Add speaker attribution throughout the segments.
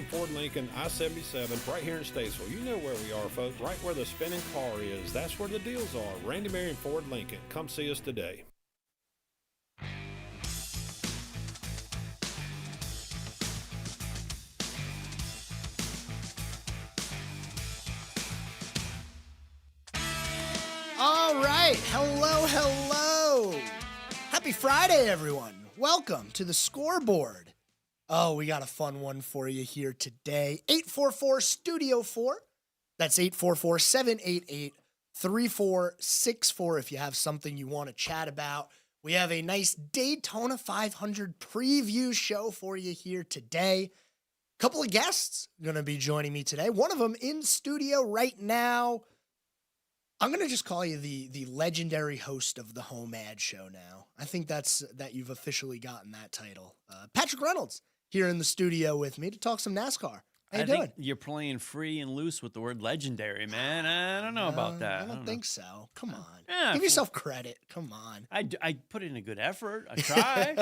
Speaker 1: Ford Lincoln, I-77, right here in Statesville. You know where we are, folks. Right where the spinning car is. That's where the deals are. Randy Marion Ford Lincoln. Come see us today.
Speaker 2: All right. Hello. Happy Friday, everyone. Welcome to the Scoreboard. Oh, we got a fun one for you here today. 844-STUDIO-4. That's 844-788-3464 if you have something you want to chat about. We have a nice Daytona 500 preview show for you here today. A couple of guests going to be joining me today. One of them in studio right now. I'm going to just call you the legendary host of the Home Ad Show now. I think that you've officially gotten that title. Patrick Reynolds here in the studio with me to talk some NASCAR. How you doing?
Speaker 3: Think you're playing free and loose with the word legendary, man. I don't know about that.
Speaker 2: I don't think so. Come on.
Speaker 3: Yeah,
Speaker 2: Give yourself credit. Come on.
Speaker 3: I put in a good effort. I try.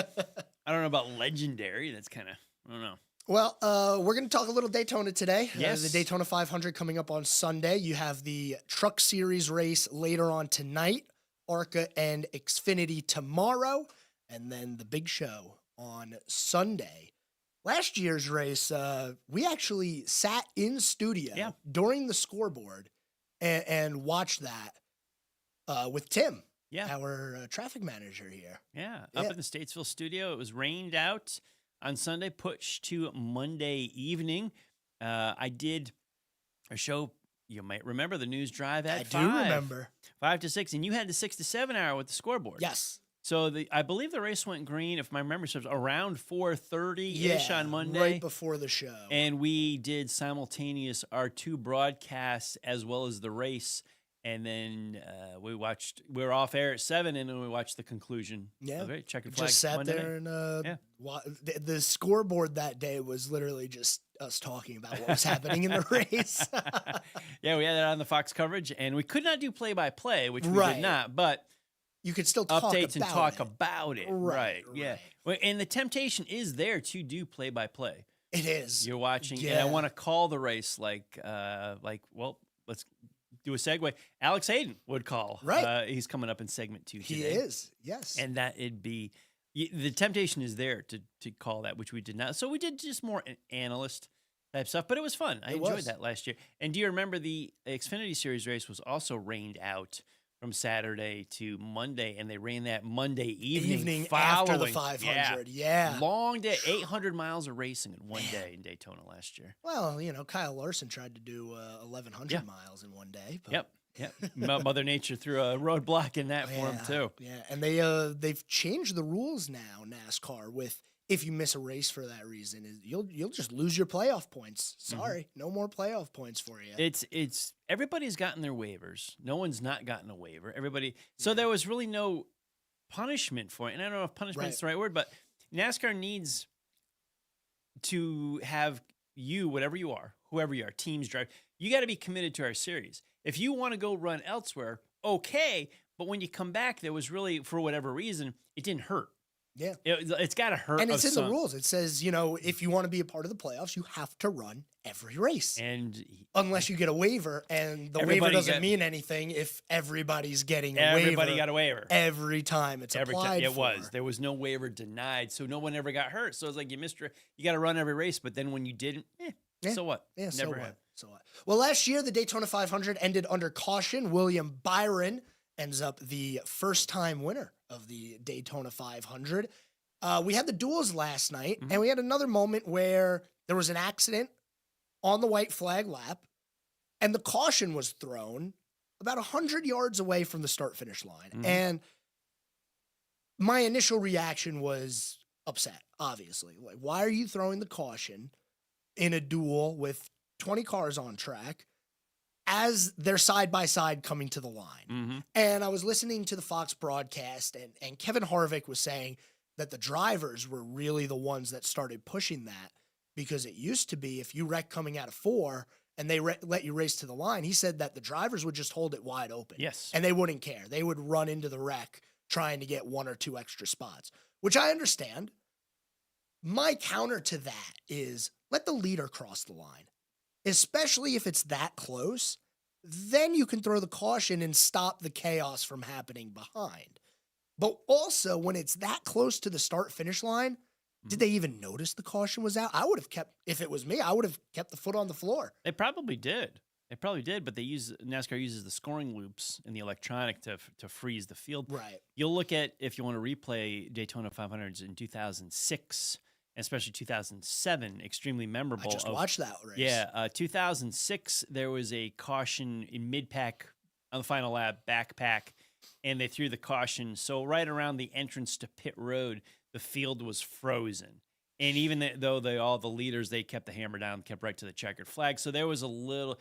Speaker 3: I don't know about legendary. That's kind of, I don't know.
Speaker 2: Well, we're going to talk a little Daytona today.
Speaker 3: Yes.
Speaker 2: The Daytona 500 coming up on Sunday. You have the Truck Series race later on tonight, ARCA and Xfinity tomorrow, and then the big show on Sunday. Last year's race, we actually sat in studio during the Scoreboard and watched that with Tim, our traffic manager here.
Speaker 3: Up in the Statesville studio. It was rained out on Sunday, pushed to Monday evening. I did a show, you might remember, the News Drive at 5.
Speaker 2: I do remember.
Speaker 3: 5 to 6, and you had the 6 to 7 hour with the Scoreboard.
Speaker 2: Yes.
Speaker 3: So I believe the race went green, if my memory serves, around 4:30-ish on Monday.
Speaker 2: Right before the show.
Speaker 3: And we did simultaneous our 2 broadcasts as well as the race. And then we were off air at 7, and then we watched the conclusion.
Speaker 2: Yeah.
Speaker 3: Okay, checkered flag.
Speaker 2: Just sat
Speaker 3: Monday
Speaker 2: there
Speaker 3: night.
Speaker 2: and the Scoreboard that day was literally just us talking about what was happening in the race.
Speaker 3: Yeah, we had that on the Fox coverage, and we could not do play-by-play, which we did not, but
Speaker 2: you could still talk
Speaker 3: updates
Speaker 2: about
Speaker 3: and talk
Speaker 2: it.
Speaker 3: about it. Right. Yeah. Well, and the temptation is there to do play-by-play.
Speaker 2: It is.
Speaker 3: You're watching, and I want to call the race like, well, let's do a segue. Alex Hayden would call.
Speaker 2: Right.
Speaker 3: He's coming up in segment 2 today.
Speaker 2: He is, yes.
Speaker 3: And that it'd be, the temptation is there to call that, which we did not. So we did just more analyst type stuff, but it was fun. I enjoyed that last year. And do you remember the Xfinity Series race was also rained out from Saturday to Monday, and they ran that Monday evening
Speaker 2: after the 500. Yeah.
Speaker 3: Long day, 800 miles of racing in one day in Daytona last year.
Speaker 2: Well, Kyle Larson tried to do 1,100 miles in one day. But.
Speaker 3: Yep. Mother Nature threw a roadblock in that for him too.
Speaker 2: Yeah, and they've changed the rules now, NASCAR, with if you miss a race for that reason, you'll just lose your playoff points. Sorry, no more playoff points for you.
Speaker 3: It's everybody's gotten their waivers. No one's not gotten a waiver. So there was really no punishment for it. And I don't know if punishment is the right word, but NASCAR needs to have you, whatever you are, whoever you are, teams, drive, you got to be committed to our series. If you want to go run elsewhere, okay, but when you come back, there was really, for whatever reason, it didn't hurt.
Speaker 2: Yeah.
Speaker 3: It's got to hurt.
Speaker 2: And it's in the rules. It says, if you want to be a part of the playoffs, you have to run every race.
Speaker 3: And
Speaker 2: unless you get a waiver, and the waiver doesn't mean anything if everybody's getting a waiver.
Speaker 3: Everybody got a waiver.
Speaker 2: Every time it's applied
Speaker 3: for. It was. There was no waiver denied, so no one ever got hurt. So it's like you got to run every race, but then when you didn't, so what?
Speaker 2: Yeah,
Speaker 3: Never happened.
Speaker 2: So what? Well, last year, the Daytona 500 ended under caution. William Byron ends up the first-time winner of the Daytona 500. We had the duels last night, and we had another moment where there was an accident on the white flag lap, and the caution was thrown about 100 yards away from the start-finish line. And my initial reaction was upset, obviously. Like, why are you throwing the caution in a duel with 20 cars on track as they're side-by-side coming to the line? And I was listening to the Fox broadcast, and Kevin Harvick was saying that the drivers were really the ones that started pushing that, because it used to be if you wreck coming out of 4 and they let you race to the line, he said that the drivers would just hold it wide open.
Speaker 3: Yes.
Speaker 2: And they wouldn't care. They would run into the wreck trying to get 1 or 2 extra spots, which I understand. My counter to that is let the leader cross the line, especially if it's that close. Then you can throw the caution and stop the chaos from happening behind. But also, when it's that close to the start-finish line, did they even notice the caution was out? I would have kept, if it was me, I would have kept the foot on the floor.
Speaker 3: They probably did. But NASCAR uses the scoring loops in the electronic to freeze the field.
Speaker 2: Right.
Speaker 3: You'll look at, if you want to replay Daytona 500s in 2006, especially 2007, extremely memorable.
Speaker 2: I just watched that race.
Speaker 3: Yeah, 2006, there was a caution in mid-pack on the final lap, backpack, and they threw the caution. So right around the entrance to pit road, the field was frozen. And even though all the leaders, they kept the hammer down, kept right to the checkered flag. So there was a little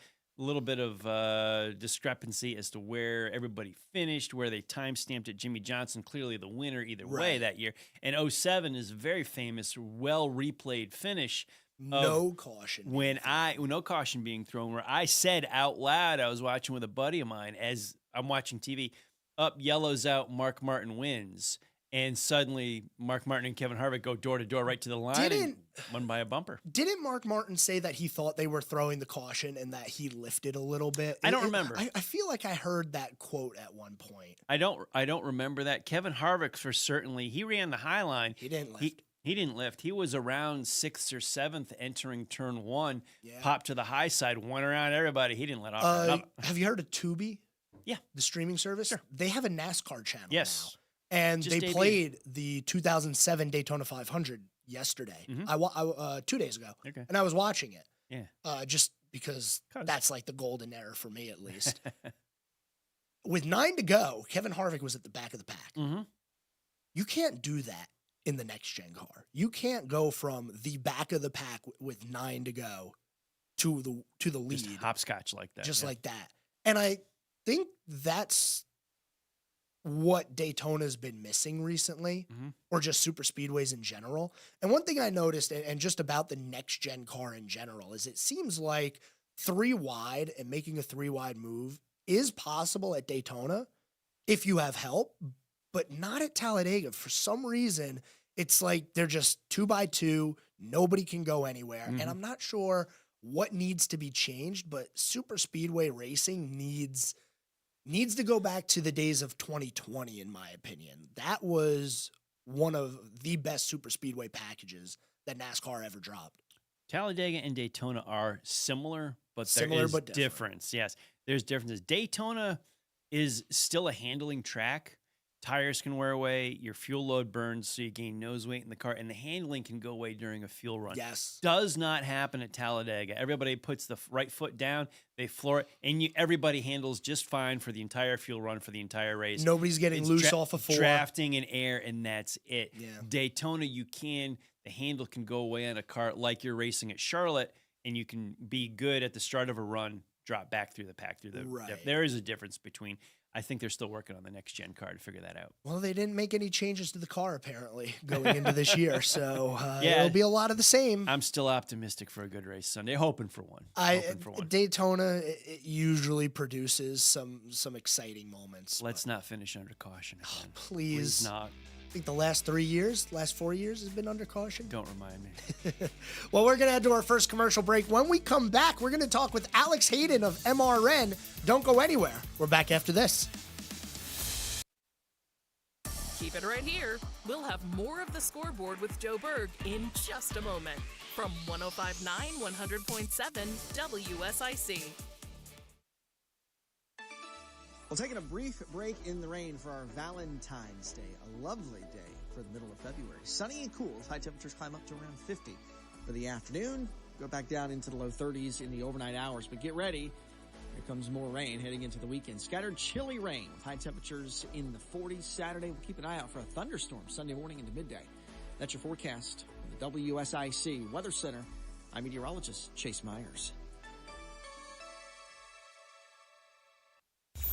Speaker 3: bit of discrepancy as to where everybody finished, where they time-stamped it. Jimmy Johnson, clearly the winner either way that year. And 07 is a very famous, well-replayed finish.
Speaker 2: No caution.
Speaker 3: No caution being thrown, where I said out loud, I was watching with a buddy of mine as I'm watching TV, up, yellows out, Mark Martin wins. And suddenly, Mark Martin and Kevin Harvick go door to door right to the line and won by a bumper.
Speaker 2: Didn't Mark Martin say that he thought they were throwing the caution and that he lifted a little bit?
Speaker 3: I don't remember.
Speaker 2: I feel like I heard that quote at one point.
Speaker 3: I don't remember that. Kevin Harvick, he ran the high line.
Speaker 2: He didn't lift.
Speaker 3: He didn't lift. He was around 6th or 7th entering turn 1, popped to the high side, went around everybody. He didn't let off.
Speaker 2: Have you heard of Tubi?
Speaker 3: Yeah.
Speaker 2: The streaming service?
Speaker 3: Sure.
Speaker 2: They have a NASCAR channel now. And
Speaker 3: Just
Speaker 2: they played the 2007 Daytona 500 yesterday. 2 days ago.
Speaker 3: Okay.
Speaker 2: And I was watching it.
Speaker 3: Yeah.
Speaker 2: Just because that's like the golden era for me, at least. With 9 to go, Kevin Harvick was at the back of the pack.
Speaker 3: Mm-hmm.
Speaker 2: You can't do that in the next gen car. You can't go from the back of the pack with 9 to go to the lead.
Speaker 3: Just hopscotch like that.
Speaker 2: Just like that. And I think that's what Daytona's been missing recently, or just super speedways in general. And one thing I noticed, and just about the next gen car in general, is it seems like 3 wide and making a 3 wide move is possible at Daytona if you have help, but not at Talladega. For some reason, it's like they're just 2x2. Nobody can go anywhere. And I'm not sure what needs to be changed, but super speedway racing needs to go back to the days of 2020, in my opinion. That was one of the best super speedway packages that NASCAR ever dropped.
Speaker 3: Talladega and Daytona are similar, but there
Speaker 2: Similar,
Speaker 3: is
Speaker 2: but different.
Speaker 3: difference. Yes, there's differences. Daytona is still a handling track. Tires can wear away, your fuel load burns, so you gain nose weight in the car, and the handling can go away during a fuel run.
Speaker 2: Yes.
Speaker 3: Does not happen at Talladega. Everybody puts the right foot down, they floor it, and everybody handles just fine for the entire fuel run, for the entire race.
Speaker 2: Nobody's getting loose off of 4.
Speaker 3: Drafting in air, and that's it.
Speaker 2: Yeah.
Speaker 3: Daytona, the handle can go away on a car like you're racing at Charlotte, and you can be good at the start of a run, drop back through the pack.
Speaker 2: Right.
Speaker 3: There is a difference between. I think they're still working on the next gen car to figure that out.
Speaker 2: Well, they didn't make any changes to the car, apparently, going into this year. So it'll be a lot of the same.
Speaker 3: I'm still optimistic for a good race Sunday, hoping for one.
Speaker 2: Daytona, it usually produces some exciting moments.
Speaker 3: Let's not finish under caution again.
Speaker 2: Oh, please
Speaker 3: not.
Speaker 2: I think the last 4 years has been under caution.
Speaker 3: Don't remind me.
Speaker 2: Well, we're going to head to our first commercial break. When we come back, we're going to talk with Alex Hayden of MRN. Don't go anywhere. We're back after this.
Speaker 4: Keep it right here. We'll have more of the Scoreboard with Joe Berg in just a moment from 105.9 100.7 WSIC.
Speaker 5: Well, taking a brief break in the rain for our Valentine's Day, a lovely day for the middle of February. Sunny and cool, high temperatures climb up to around 50 for the afternoon. Go back down into the low 30s in the overnight hours, but get ready. Here comes more rain heading into the weekend. Scattered chilly rain with high temperatures in the 40s Saturday. We'll keep an eye out for a thunderstorm Sunday morning into midday. That's your forecast from the WSIC Weather Center. I'm meteorologist Chase Myers.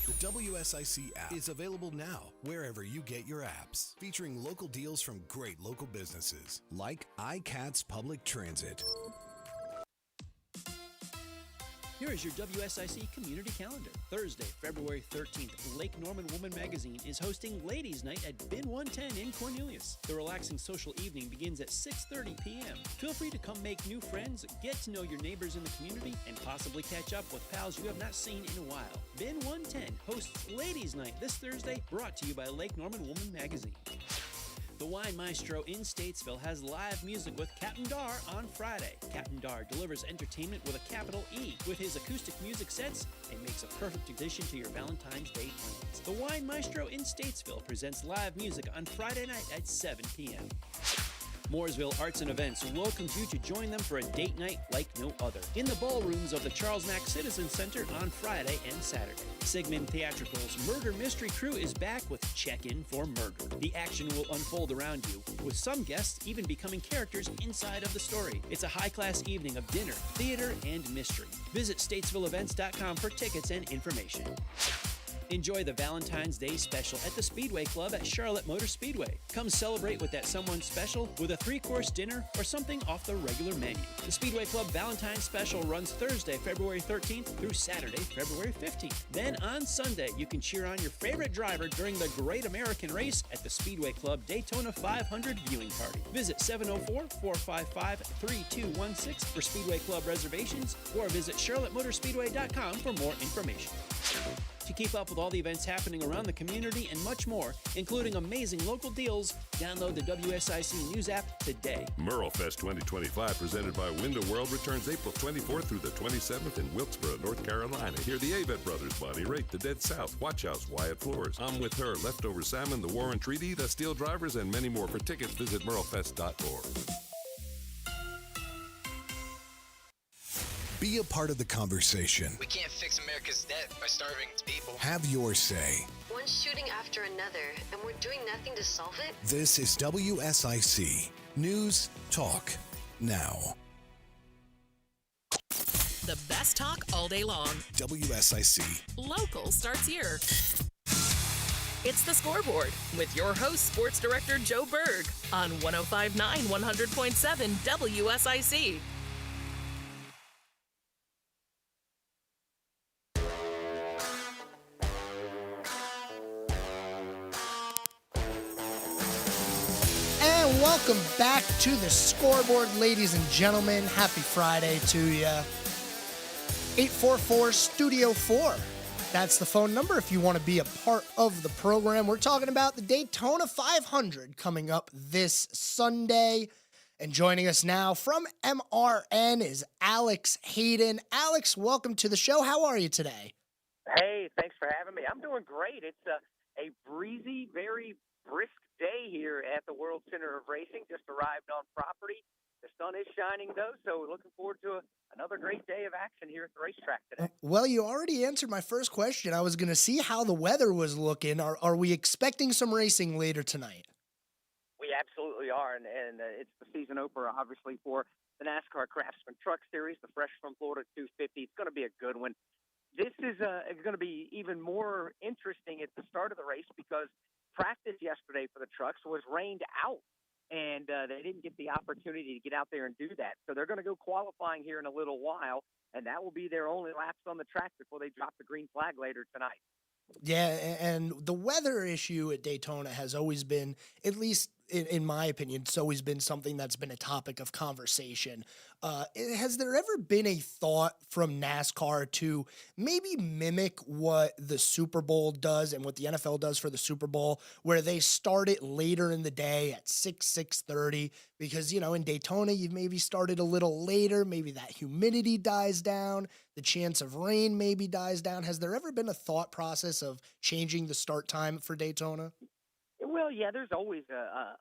Speaker 6: The WSIC app is available now wherever you get your apps, featuring local deals from great local businesses like iCats Public Transit.
Speaker 3: Here is your WSIC community calendar. Thursday, February 13th, Lake Norman Woman Magazine is hosting Ladies' Night at Bin 110 in Cornelius. The relaxing social evening begins at 6:30 p.m. Feel free to come make new friends, get to know your neighbors in the community, and possibly catch up with pals you have not seen in a while. Bin 110 hosts Ladies' Night this Thursday, brought to you by Lake Norman Woman Magazine. The Wine Maestro in Statesville has live music with Captain Dar on Friday. Captain Dar delivers entertainment with a capital E. With his acoustic music sets, it makes a perfect addition to your Valentine's Day plans. The Wine Maestro in Statesville presents live music on Friday night at 7 p.m. Mooresville Arts and Events welcomes you to join them for a date night like no other in the ballrooms of the Charles Mack Citizen Center on Friday and Saturday. Sigmund Theatrical's Murder Mystery Crew is back with Check-In for Murder. The action will unfold around you, with some guests even becoming characters inside of the story. It's a high-class evening of dinner, theater, and mystery. Visit statesvilleevents.com for tickets and information. Enjoy the Valentine's Day special at the Speedway Club at Charlotte Motor Speedway. Come celebrate with that someone special with a 3-course dinner or something off the regular menu. The Speedway Club Valentine's Special runs Thursday, February 13th through Saturday, February 15th. Then on Sunday, you can cheer on your favorite driver during the Great American Race at the Speedway Club Daytona 500 viewing party. Visit 704-455-3216 for Speedway Club reservations or visit charlottemotorspeedway.com for more information. To keep up with all the events happening around the community and much more, including amazing local deals, download the WSIC News app today.
Speaker 7: Merlefest 2025, presented by Window World, returns April 24th through the 27th in Wilkesboro, North Carolina. Hear the Avett Brothers, Bonnie Raitt, The Dead South, Watch House, Wyatt Floors, I'm With Her, Leftover Salmon, The Warren Treaty, The Steel Drivers, and many more. For tickets, visit merlefest.org.
Speaker 6: Be a part of the conversation.
Speaker 8: We can't fix America's debt by starving its people.
Speaker 6: Have your say.
Speaker 9: One shooting after another, and we're doing nothing to solve it?
Speaker 6: This is WSIC News Talk Now.
Speaker 4: The best talk all day long.
Speaker 6: WSIC.
Speaker 4: Local starts here. It's the Scoreboard with your host, Sports Director Joe Berg on 105.9 100.7 WSIC.
Speaker 2: Welcome back to the Scoreboard, ladies and gentlemen. Happy Friday to you. 844-STUDIO-4. That's the phone number if you want to be a part of the program. We're talking about the Daytona 500 coming up this Sunday. And joining us now from MRN is Alex Hayden. Alex, welcome to the show. How are you today?
Speaker 10: Hey, thanks for having me. I'm doing great. It's a breezy, very brisk day here at the World Center of Racing. Just arrived on property. The sun is shining, though, so we're looking forward to another great day of action here at the racetrack today.
Speaker 2: Well, you already answered my first question. I was going to see how the weather was looking. Are we expecting some racing later tonight?
Speaker 10: We absolutely are, and it's the season opener, obviously, for the NASCAR Craftsman Truck Series, the Fresh from Florida 250. It's going to be a good one. This is going to be even more interesting at the start of the race because practice yesterday for the trucks was rained out, and they didn't get the opportunity to get out there and do that. So they're going to go qualifying here in a little while, and that will be their only laps on the track before they drop the green flag later tonight.
Speaker 2: Yeah, and the weather issue at Daytona has always been, at least in my opinion, it's always been something that's been a topic of conversation. Has there ever been a thought from NASCAR to maybe mimic what the Super Bowl does and what the NFL does for the Super Bowl, where they start it later in the day at 6:30? Because, in Daytona, you've maybe started a little later. Maybe that humidity dies down. The chance of rain maybe dies down. Has there ever been a thought process of changing the start time for Daytona?
Speaker 10: Well, yeah, there's always a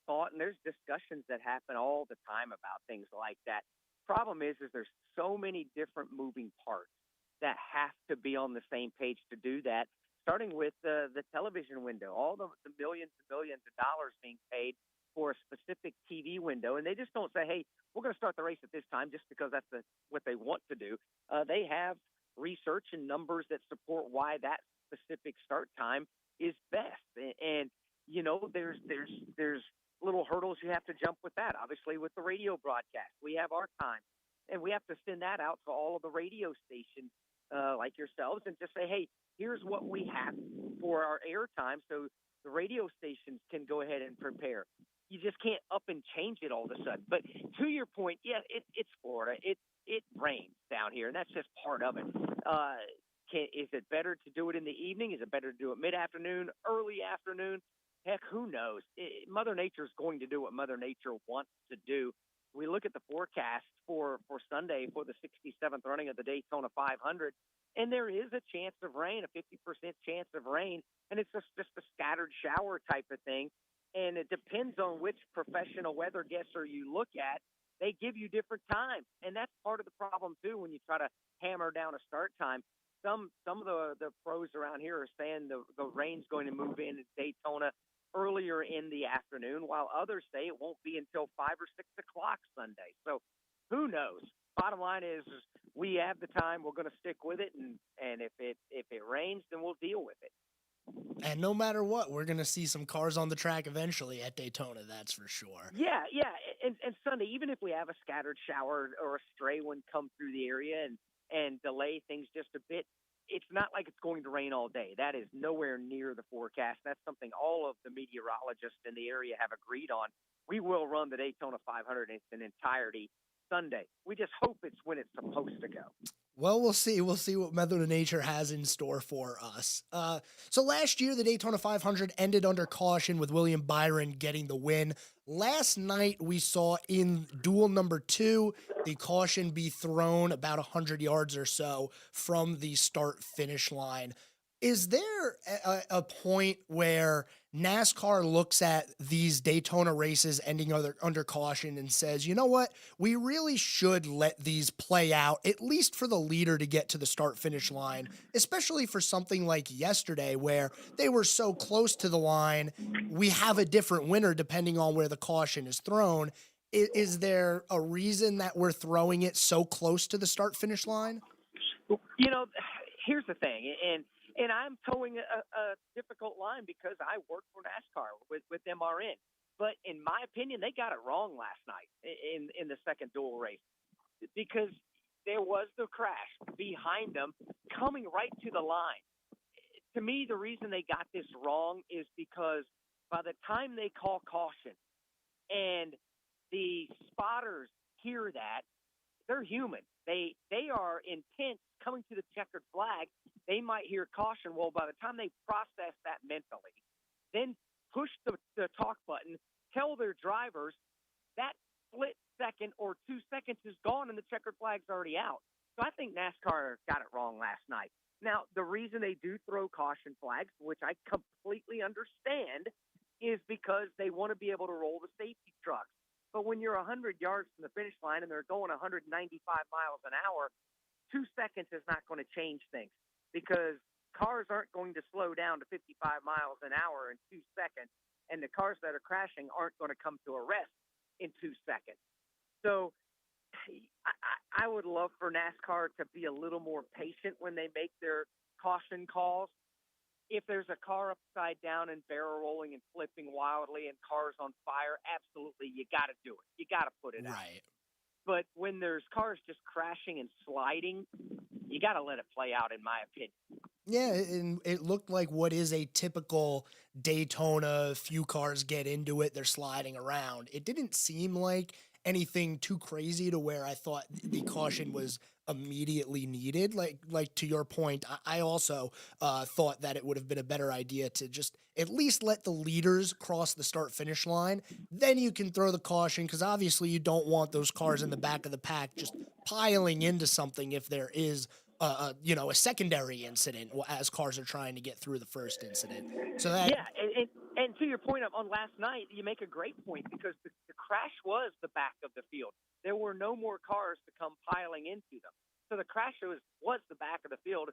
Speaker 10: thought, and there's discussions that happen all the time about things like that. Problem is there's so many different moving parts that have to be on the same page to do that, starting with the television window, all the millions and millions of dollars being paid for a specific TV window, and they just don't say, hey, we're going to start the race at this time just because that's what they want to do. They have research and numbers that support why that specific start time is best. And there's little hurdles you have to jump with that. Obviously, with the radio broadcast, we have our time And we have to send that out to all of the radio stations like yourselves and just say, hey, here's what we have for our airtime so the radio stations can go ahead and prepare. You just can't up and change it all of a sudden. But to your point, yeah, it's Florida. It rains down here, and that's just part of it. Is it better to do it in the evening? Is it better to do it mid-afternoon, early afternoon? Heck, who knows? Mother Nature is going to do what Mother Nature wants to do. We look at the forecast for Sunday for the 67th running of the Daytona 500, and there is a chance of rain, a 50% chance of rain, and it's just a scattered shower type of thing. And it depends on which professional weather guesser you look at. They give you different times, and that's part of the problem too when you try to hammer down a start time. Some of the pros around here are saying the rain's going to move in at Daytona earlier in the afternoon, while others say it won't be until 5 or 6 o'clock Sunday. So who knows? Bottom line is we have the time. We're going to stick with it, and if it rains, then we'll deal with it.
Speaker 2: And no matter what, we're going to see some cars on the track eventually at Daytona, that's for sure.
Speaker 10: Yeah. And Sunday, even if we have a scattered shower or a stray one come through the area and delay things just a bit, it's not like it's going to rain all day. That is nowhere near the forecast. That's something all of the meteorologists in the area have agreed on. We will run the Daytona 500 in its entirety Sunday. We just hope it's when it's supposed to go.
Speaker 2: Well, we'll see. We'll see what Mother Nature has in store for us. So last year, the Daytona 500 ended under caution with William Byron getting the win. Last night, we saw in duel number 2, the caution be thrown about 100 yards or so from the start-finish line. Is there a point where NASCAR looks at these Daytona races ending under caution and says, you know what, we really should let these play out, at least for the leader to get to the start-finish line, especially for something like yesterday where they were so close to the line, we have a different winner depending on where the caution is thrown. Is there a reason that we're throwing it so close to the start-finish line?
Speaker 10: You know, here's the thing, and I'm towing a difficult line because I work for NASCAR with MRN. But in my opinion, they got it wrong last night in the second duel race because there was the crash behind them coming right to the line. To me, the reason they got this wrong is because by the time they call caution and the spotters hear that, they're human. They are intent coming to the checkered flag. They might hear caution. Well, by the time they process that mentally, then push the talk button, tell their drivers that split second or 2 seconds is gone and the checkered flag's already out. So I think NASCAR got it wrong last night. Now, the reason they do throw caution flags, which I completely understand, is because they want to be able to roll the safety trucks. But when you're 100 yards from the finish line and they're going 195 miles an hour, 2 seconds is not going to change things because cars aren't going to slow down to 55 miles an hour in 2 seconds, and the cars that are crashing aren't going to come to a rest in 2 seconds. So I would love for NASCAR to be a little more patient when they make their caution calls. If there's a car upside down and barrel rolling and flipping wildly and cars on fire, absolutely, you got to do it. You got to put it out.
Speaker 2: Right.
Speaker 10: But when there's cars just crashing and sliding, you got to let it play out, in my opinion.
Speaker 2: Yeah, and it looked like what is a typical Daytona. Few cars get into it, they're sliding around. It didn't seem like anything too crazy to where I thought the caution was immediately needed. Like to your point, I also thought that it would have been a better idea to just at least let the leaders cross the start-finish line. Then you can throw the caution because obviously you don't want those cars in the back of the pack just piling into something if there is a secondary incident as cars are trying to get through the first incident. So that
Speaker 10: and to your point on last night, you make a great point because the crash was the back of the field. There were no more cars to come piling into them. So the crash was the back of the field,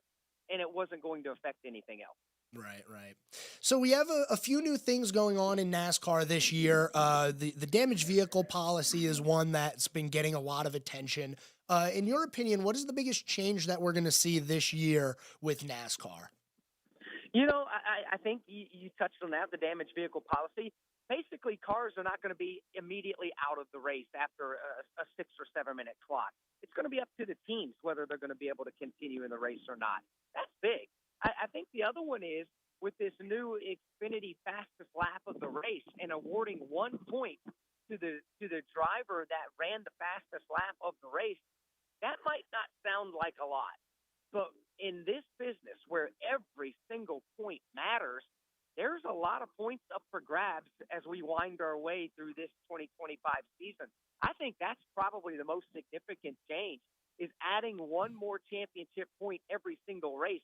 Speaker 10: and it wasn't going to affect anything else.
Speaker 2: Right. So we have a few new things going on in NASCAR this year. The damaged vehicle policy is one that's been getting a lot of attention. In your opinion, what is the biggest change that we're going to see this year with NASCAR?
Speaker 10: You know, I think you touched on that, the damaged vehicle policy. basically cars are not going to be immediately out of the race after a 6 or 7 minute clock. It's going to be up to the teams whether they're going to be able to continue in the race or not. That's big. I think the other one is with this new Xfinity fastest lap of the race and awarding 1 point to the driver that ran the fastest lap of the race. That might not sound like a lot, but in this business where every single point matters, there's a lot of points up for grabs as we wind our way through this 2025 season. I think that's probably the most significant change is adding one more championship point every single race.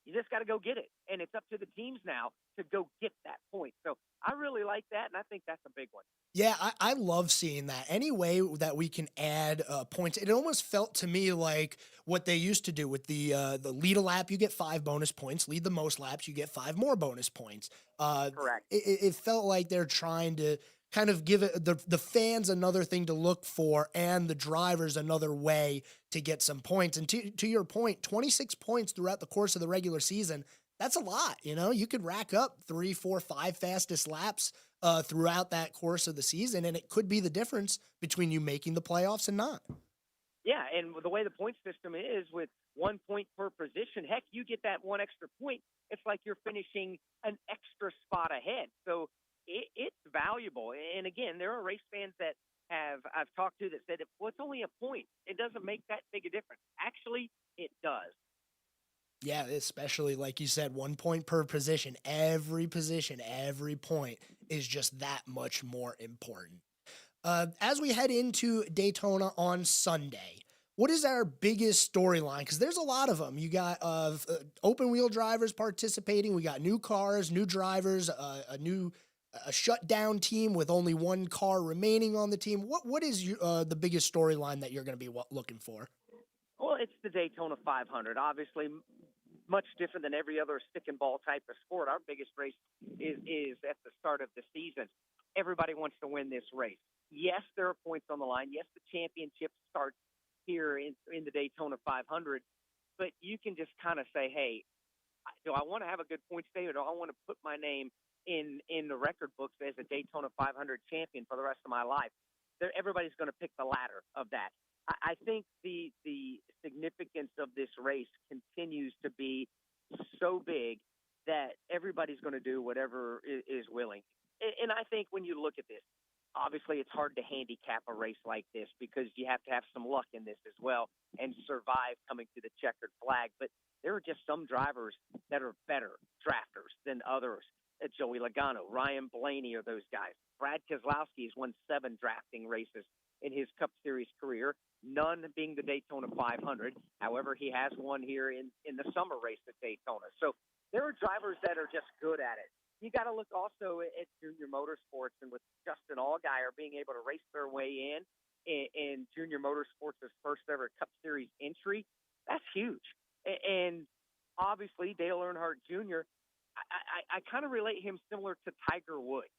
Speaker 10: You just got to go get it, and it's up to the teams now to go get that point. So I really like that, and I think that's a big one.
Speaker 2: Yeah, I love seeing that. Any way that we can add points, it almost felt to me like what they used to do with the lead a lap, you get 5 bonus points. Lead the most laps, you get 5 more bonus points.
Speaker 10: Correct.
Speaker 2: It felt like they're trying to kind of give it the fans another thing to look for and the drivers another way to get some points. And to your point, 26 points throughout the course of the regular season, that's a lot. You know, you could rack up 3, 4, 5 fastest laps throughout that course of the season, and it could be the difference between you making the playoffs and not.
Speaker 10: Yeah, and the way the point system is with 1 point per position, heck, you get that 1 extra point, it's like you're finishing an extra spot ahead. So it's valuable. And again, there are race fans that I've talked to that said, well, it's only a point. It doesn't make that big a difference. Actually, it does.
Speaker 2: Yeah, especially like you said, 1 point per position. Every position, every point is just that much more important. As we head into Daytona on Sunday, what is our biggest storyline? Because there's a lot of them. You got open wheel drivers participating. We got new cars, new drivers, a shutdown team with only 1 car remaining on the team. What is the biggest storyline that you're going to be looking for?
Speaker 10: Well, it's the Daytona 500. Obviously, much different than every other stick and ball type of sport. Our biggest race is at the start of the season. Everybody wants to win this race. Yes, there are points on the line. Yes, the championship starts here in the Daytona 500. But you can just kind of say, hey, do I want to have a good points day, or do I want to put my name in the record books as a Daytona 500 champion for the rest of my life? Everybody's going to pick the latter of that. I think the significance of this race continues to be so big that everybody's going to do whatever is willing. And I think when you look at this, obviously it's hard to handicap a race like this because you have to have some luck in this as well and survive coming to the checkered flag. But there are just some drivers that are better drafters than others. Joey Logano, Ryan Blaney are those guys. Brad Keselowski has won 7 drafting races in his Cup Series career, none being the Daytona 500. However, he has won here in the summer race at Daytona. So there are drivers that are just good at it. You got to look also at junior motorsports, and with Justin Allgaier being able to race their way in junior motorsports' first ever Cup Series entry, that's huge. And obviously Dale Earnhardt Jr., I kind of relate him similar to Tiger Woods.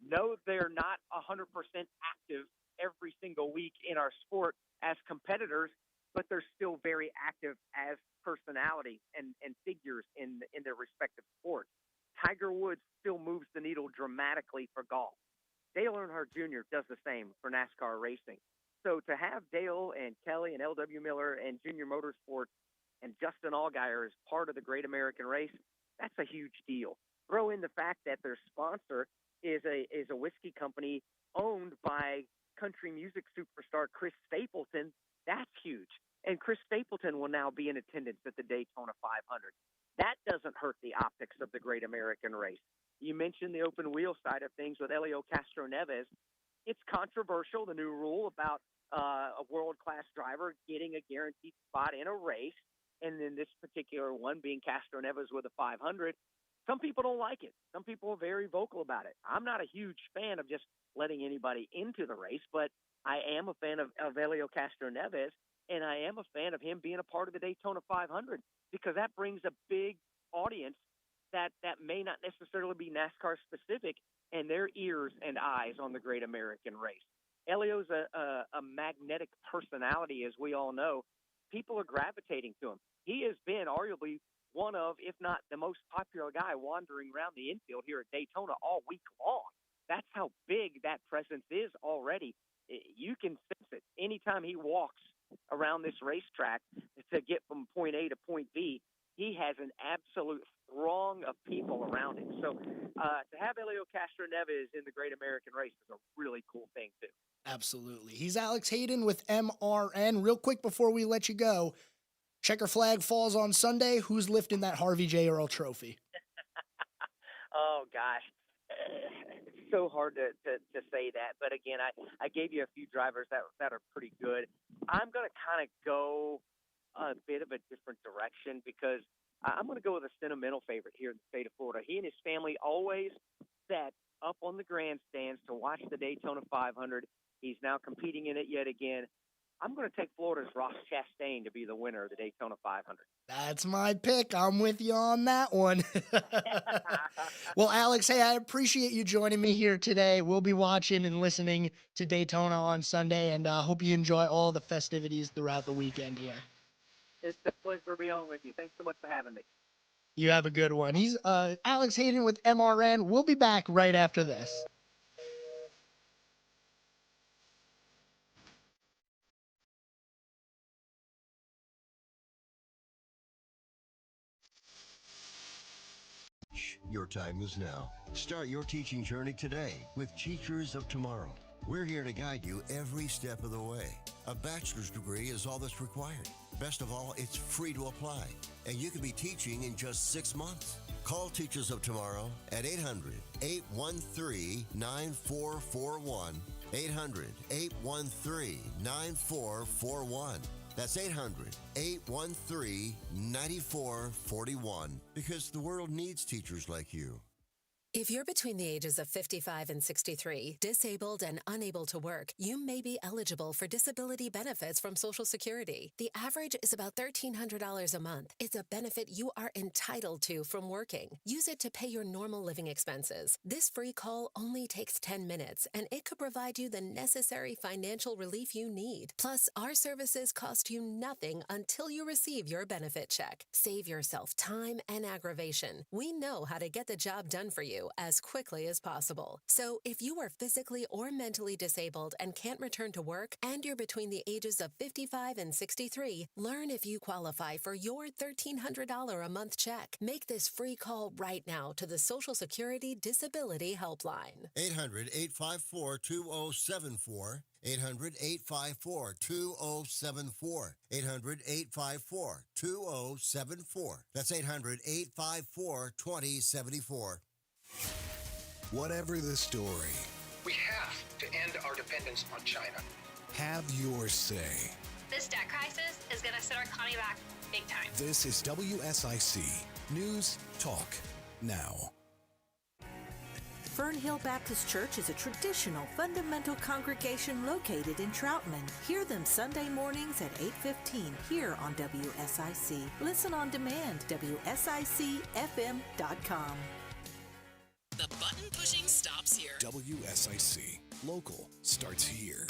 Speaker 10: No, they're not 100% active every single week in our sport as competitors, but they're still very active as personalities and figures in their respective sports. Tiger Woods still moves the needle dramatically for golf. Dale Earnhardt Jr. does the same for NASCAR racing. So to have Dale and Kelly and L.W. Miller and Junior Motorsports and Justin Allgaier as part of the Great American Race, that's a huge deal. Throw in the fact that their sponsor is a whiskey company owned by country music superstar Chris Stapleton. That's huge. And Chris Stapleton will now be in attendance at the Daytona 500. That doesn't hurt the optics of the Great American Race. You mentioned the open wheel side of things with Helio Castroneves. It's controversial, the new rule about a world-class driver getting a guaranteed spot in a race, and then this particular one being Castroneves with a 500. Some people don't like it. Some people are very vocal about it. I'm not a huge fan of just letting anybody into the race, but I am a fan of Helio Castroneves, and I am a fan of him being a part of the Daytona 500 because that brings a big audience that may not necessarily be NASCAR specific and their ears and eyes on the Great American Race. Helio's a magnetic personality, as we all know. People are gravitating to him. He has been arguably one of, if not the most popular guy wandering around the infield here at Daytona all week long. That's how big that presence is already. You can sense it. Anytime he walks around this racetrack to get from point A to point B, he has an absolute throng of people around him. So to have Helio Castroneves in the Great American Race is a really cool thing, too.
Speaker 2: Absolutely. He's Alex Hayden with MRN. Real quick before we let you go, checker flag falls on Sunday. Who's lifting that Harvey J. Earl trophy?
Speaker 10: Oh, gosh. It's so hard to say that. But, again, I gave you a few drivers that are pretty good. I'm going to kind of go a bit of a different direction because I'm going to go with a sentimental favorite here in the state of Florida. He and his family always sat up on the grandstands to watch the Daytona 500. He's now competing in it yet again. I'm going to take Florida's Ross Chastain to be the winner of the Daytona 500.
Speaker 2: That's my pick. I'm with you on that one. Well, Alex, hey, I appreciate you joining me here today. We'll be watching and listening to Daytona on Sunday, and hope you enjoy all the festivities throughout the weekend here.
Speaker 10: It's a pleasure to be on with you. Thanks so much for having me.
Speaker 2: You have a good one. He's Alex Hayden with MRN. We'll be back right after this.
Speaker 11: Your time is now. Start your teaching journey today with Teachers of Tomorrow. We're here to guide you every step of the way. A bachelor's degree is all that's required. Best of all, it's free to apply, and you can be teaching in just 6 months. Call Teachers of Tomorrow at 800-813-9441. 800-813-9441. That's 800-813-9441. Because the world needs teachers like you.
Speaker 12: If you're between the ages of 55 and 63, disabled and unable to work, you may be eligible for disability benefits from Social Security. The average is about $1,300 a month. It's a benefit you are entitled to from working. Use it to pay your normal living expenses. This free call only takes 10 minutes, and it could provide you the necessary financial relief you need. Plus, our services cost you nothing until you receive your benefit check. Save yourself time and aggravation. We know how to get the job done for you as quickly as possible. So if you are physically or mentally disabled and can't return to work, and you're between the ages of 55 and 63, learn if you qualify for your $1,300 a month check. Make this free call right now to the Social Security Disability Helpline.
Speaker 11: 800-854-2074. 800-854-2074. 800-854-2074. That's 800-854-2074.
Speaker 6: Whatever the story,
Speaker 13: we have to end our dependence on China.
Speaker 6: have your say.
Speaker 14: This debt crisis is going to set our economy back big time.
Speaker 6: This is WSIC News Talk Now.
Speaker 15: Fernhill Baptist Church is a traditional fundamental congregation located in Troutman. Hear them Sunday mornings at 8:15 here on WSIC. Listen on demand, WSICFM.com.
Speaker 4: The button pushing stops here.
Speaker 6: WSIC. Local starts here.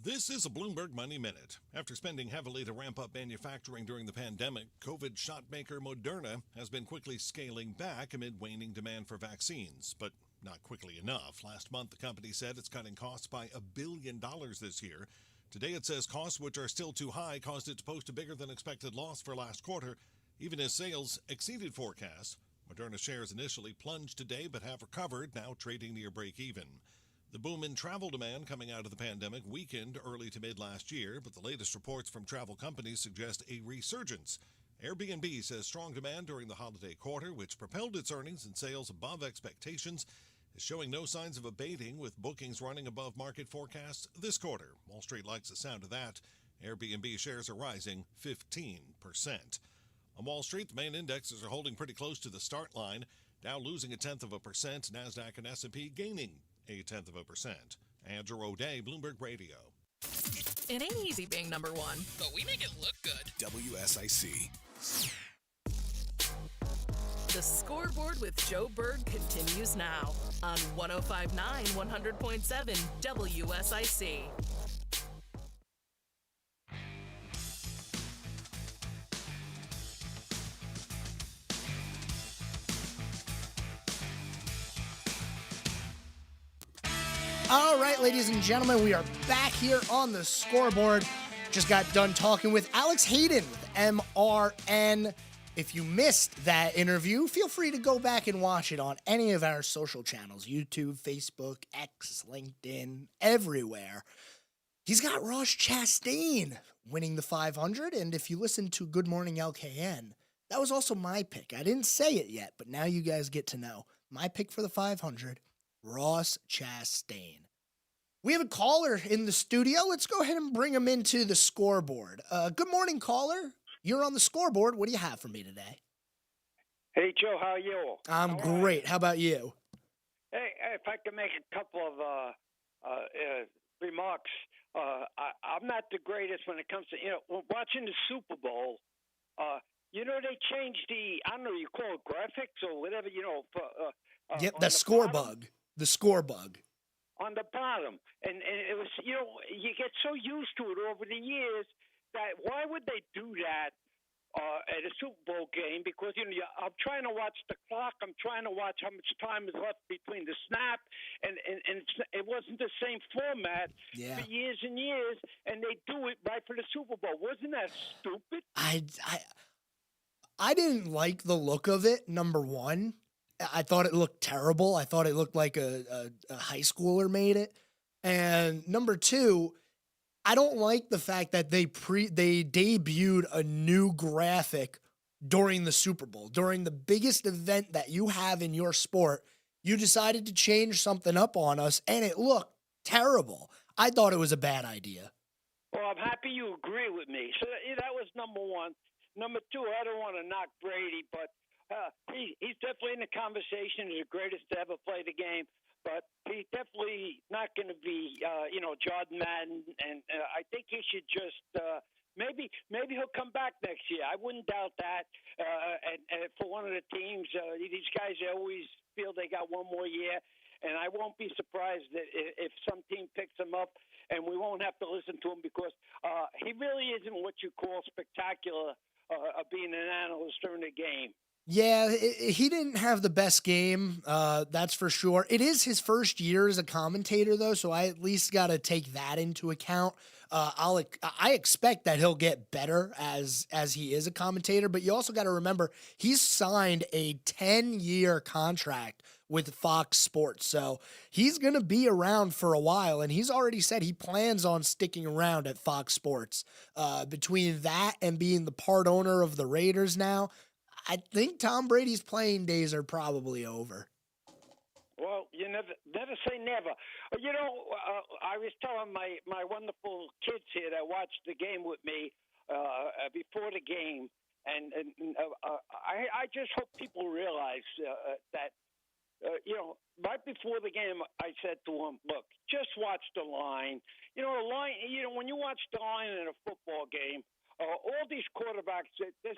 Speaker 16: This is a Bloomberg Money Minute. After spending heavily to ramp up manufacturing during the pandemic, COVID shot maker Moderna has been quickly scaling back amid waning demand for vaccines, but not quickly enough. Last month, the company said it's cutting costs by $1 billion this year. Today, it says costs, which are still too high, caused it to post a bigger than expected loss for last quarter, even as sales exceeded forecasts. Moderna shares initially plunged today but have recovered, now trading near break-even. The boom in travel demand coming out of the pandemic weakened early to mid last year, but the latest reports from travel companies suggest a resurgence. Airbnb says strong demand during the holiday quarter, which propelled its earnings and sales above expectations, is showing no signs of abating, with bookings running above market forecasts this quarter. Wall Street likes the sound of that. Airbnb shares are rising 15%. On Wall Street, the main indexes are holding pretty close to the start line. Dow losing 0.1%, NASDAQ and S&P gaining 0.1%. Andrew O'Day, Bloomberg Radio.
Speaker 4: It ain't easy being number one, but we make it look good.
Speaker 6: WSIC.
Speaker 4: The Scoreboard with Joe Berg continues now on 105.9 100.7 WSIC.
Speaker 2: All right, ladies and gentlemen, we are back here on the scoreboard. Just got done talking with Alex Hayden with MRN. If you missed that interview, feel free to go back and watch it on any of our social channels, YouTube, Facebook, X, LinkedIn, everywhere. He's got Ross Chastain winning the 500, and if you listen to Good Morning LKN, that was also my pick. I didn't say it yet, but now you guys get to know. My pick for the 500, Ross Chastain. We have a caller in the studio. Let's go ahead and bring him into the scoreboard. Good morning, caller. You're on the scoreboard. What do you have for me today?
Speaker 17: Hey, Joe, how are you?
Speaker 2: I'm great. How about you?
Speaker 17: Hey, if I can make a couple of remarks. I'm not the greatest when it comes to, watching the Super Bowl. They changed I don't know, you call it graphics or whatever,
Speaker 2: Yep, the score bug. The score bug.
Speaker 17: On the bottom. And it was, you get so used to it over the years that why would they do that at a Super Bowl game? Because, I'm trying to watch the clock. I'm trying to watch how much time is left between the snap. And it wasn't the same format for years and years. And they do it right for the Super Bowl. Wasn't that stupid?
Speaker 2: I didn't like the look of it, number one. I thought it looked terrible. I thought it looked like a high schooler made it. And number two, I don't like the fact that they debuted a new graphic during the Super Bowl. During the biggest event that you have in your sport, you decided to change something up on us, and it looked terrible. I thought it was a bad idea.
Speaker 17: Well, I'm happy you agree with me. So that was number one. Number two, I don't want to knock Brady, but he's definitely in the conversation as the greatest to ever play the game, but he's definitely not going to be, Jordan Madden. And I think he should just maybe he'll come back next year. I wouldn't doubt that. And for one of the teams, these guys always feel they got one more year, and I won't be surprised that if some team picks him up, and we won't have to listen to him because he really isn't what you call spectacular being an analyst during the game.
Speaker 2: Yeah, he didn't have the best game, that's for sure. It is his first year as a commentator, though, so I at least got to take that into account. I expect that he'll get better as he is a commentator, but you also got to remember he's signed a 10-year contract with Fox Sports, so he's going to be around for a while, and he's already said he plans on sticking around at Fox Sports. Between that and being the part owner of the Raiders now, I think Tom Brady's playing days are probably over.
Speaker 17: Well, you never say never. I was telling my wonderful kids here that watched the game with me before the game, and I just hope people realize that, right before the game, I said to them, look, just watch the line. The line, when you watch the line in a football game, all these quarterbacks, they're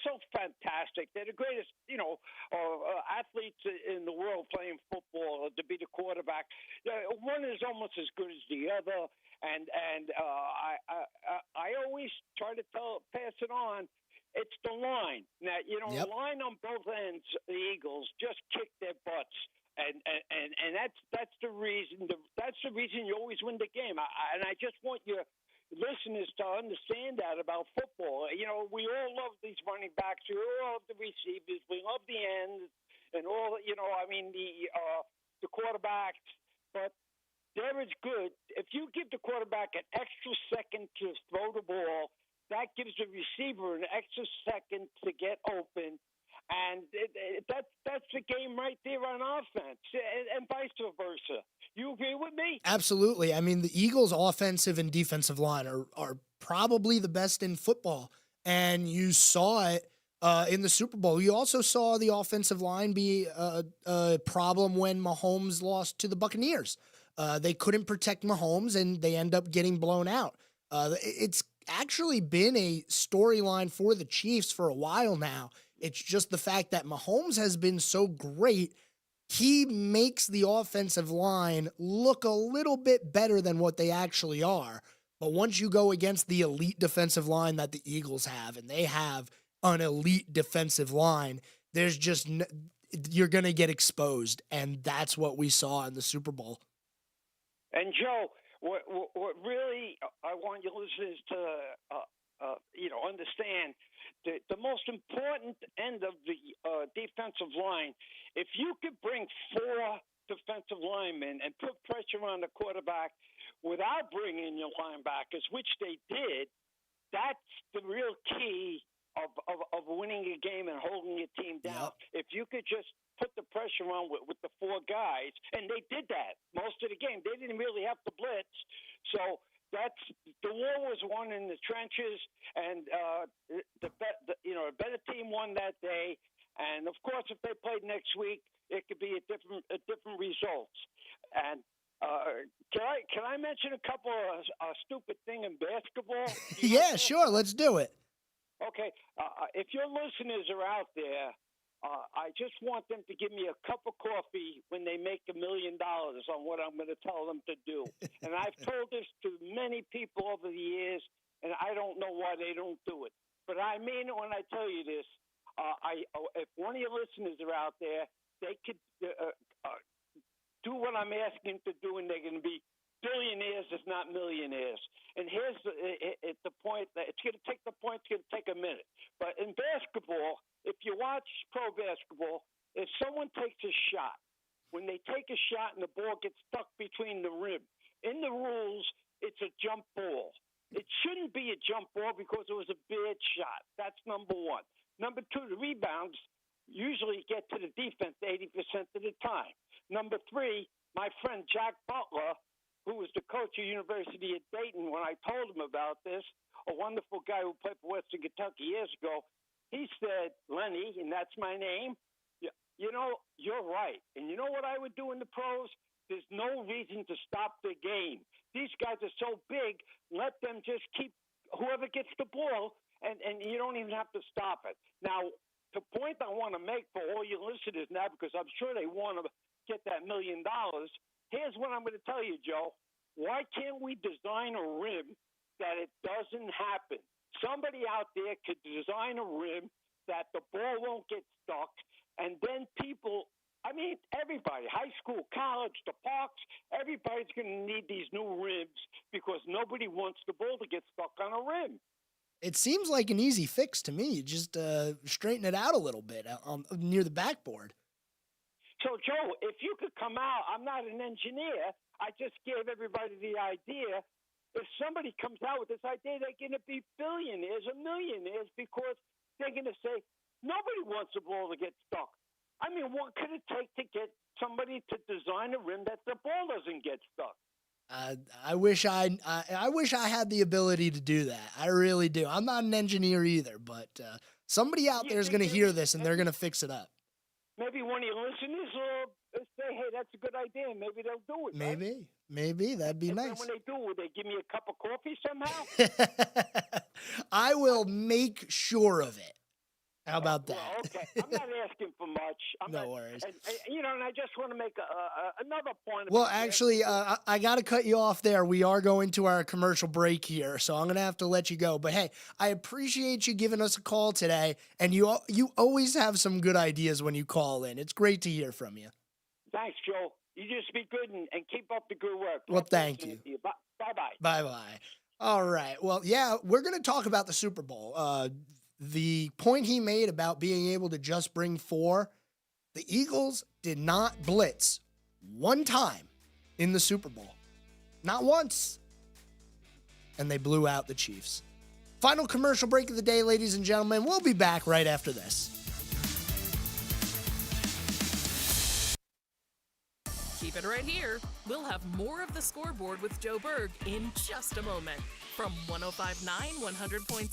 Speaker 17: so fantastic. They're the greatest, athletes in the world playing football to be the quarterback. One is almost as good as the other, and I always try to pass it on. It's the line. Now, the line on both ends, the Eagles just kick their butts. And that's the reason. That's the reason you always win the game. And I just want your listeners to understand that about football. We all love these running backs. We all love the receivers. We love the ends and all. The quarterbacks. But they're as good. If you give the quarterback an extra second to throw the ball, that gives the receiver an extra second to get open. And that's the game right there on offense, and vice versa. You agree with me?
Speaker 2: Absolutely. I mean, the Eagles' offensive and defensive line are probably the best in football, and you saw it in the Super Bowl. You also saw the offensive line be a problem when Mahomes lost to the Buccaneers. They couldn't protect Mahomes, and they end up getting blown out. It's actually been a storyline for the Chiefs for a while now. It's just the fact that Mahomes has been so great, he makes the offensive line look a little bit better than what they actually are. But once you go against the elite defensive line that the Eagles have, and they have an elite defensive line, there's just you're going to get exposed, and that's what we saw in the Super Bowl.
Speaker 17: And Joe, what really I want your listeners to understand the most important end of the defensive line. If you could bring 4 defensive linemen and put pressure on the quarterback without bringing your linebackers, which they did, that's the real key of winning a game and holding your team down. Yep. If you could just put the pressure on with the 4 guys, and they did that most of the game. They didn't really have to blitz. So that's the war was won in the trenches, and a better team won that day. And of course, if they played next week, it could be a different results. And can I mention a couple of stupid thing in basketball?
Speaker 2: Yeah, sure. Let's do it.
Speaker 17: Okay. If your listeners are out there, I just want them to give me a cup of coffee when they make $1 million on what I'm going to tell them to do. And I've told this to many people over the years, and I don't know why they don't do it. But I mean it when I tell you this. If one of your listeners are out there, they could do what I'm asking them to do, and they're going to be billionaires, if not millionaires. And here's the point. It's going to take the point. It's going to take a minute. But in basketball, if you watch pro basketball, if someone takes a shot, when they take a shot and the ball gets stuck between the rim, in the rules, it's a jump ball. It shouldn't be a jump ball because it was a bad shot. That's number one. Number two, the rebounds usually get to the defense 80% of the time. Number three, my friend Jack Butler, who was the coach of University of Dayton, when I told him about this, a wonderful guy who played for Western Kentucky years ago, he said, Lenny, and that's my name, you know, you're right. And you know what I would do in the pros? There's no reason to stop the game. These guys are so big, let them just keep whoever gets the ball, and you don't even have to stop it. Now, the point I want to make for all your listeners now, because I'm sure they want to get that $1 million, here's what I'm going to tell you, Joe. Why can't we design a rim that it doesn't happen? Somebody out there could design a rim that the ball won't get stuck, and then people, I mean, everybody, high school, college, the parks, everybody's going to need these new rims because nobody wants the ball to get stuck on a rim.
Speaker 2: It seems like an easy fix to me. Just straighten it out a little bit near the backboard.
Speaker 17: So, Joe, if you could come out, I'm not an engineer. I just gave everybody the idea. If somebody comes out with this idea, they're going to be billionaires or millionaires because they're going to say, nobody wants the ball to get stuck. I mean, what could it take to get somebody to design a rim that the ball doesn't get stuck?
Speaker 2: I wish I had the ability to do that. I really do. I'm not an engineer either, but somebody out there is going to hear this and they're going to fix it up.
Speaker 17: Maybe one of your listeners will say, hey, that's a good idea. Maybe they'll do it.
Speaker 2: Maybe.
Speaker 17: Right?
Speaker 2: Maybe. That'd be
Speaker 17: and
Speaker 2: nice.
Speaker 17: Then when they do, will they give me a cup of coffee somehow?
Speaker 2: I will make sure of it. How about that?
Speaker 17: Well, okay. I'm not asking for much.
Speaker 2: No worries.
Speaker 17: And I just want to make another point.
Speaker 2: Well, actually, I got to cut you off there. We are going to our commercial break here, so I'm going to have to let you go. But, hey, I appreciate you giving us a call today, and you always have some good ideas when you call in. It's great to hear from you.
Speaker 17: Thanks, Joe. You just be good and keep up the good work.
Speaker 2: Well, thank you.
Speaker 17: Bye-bye.
Speaker 2: Bye-bye. All right. Well, yeah, we're going to talk about the Super Bowl. The point he made about being able to just bring 4, the Eagles did not blitz one time in the Super Bowl. Not once. And they blew out the Chiefs. Final commercial break of the day, ladies and gentlemen. We'll be back right after this.
Speaker 4: Keep it right here. We'll have more of the Scoreboard with Joe Berg in just a moment. From 105.9 100.7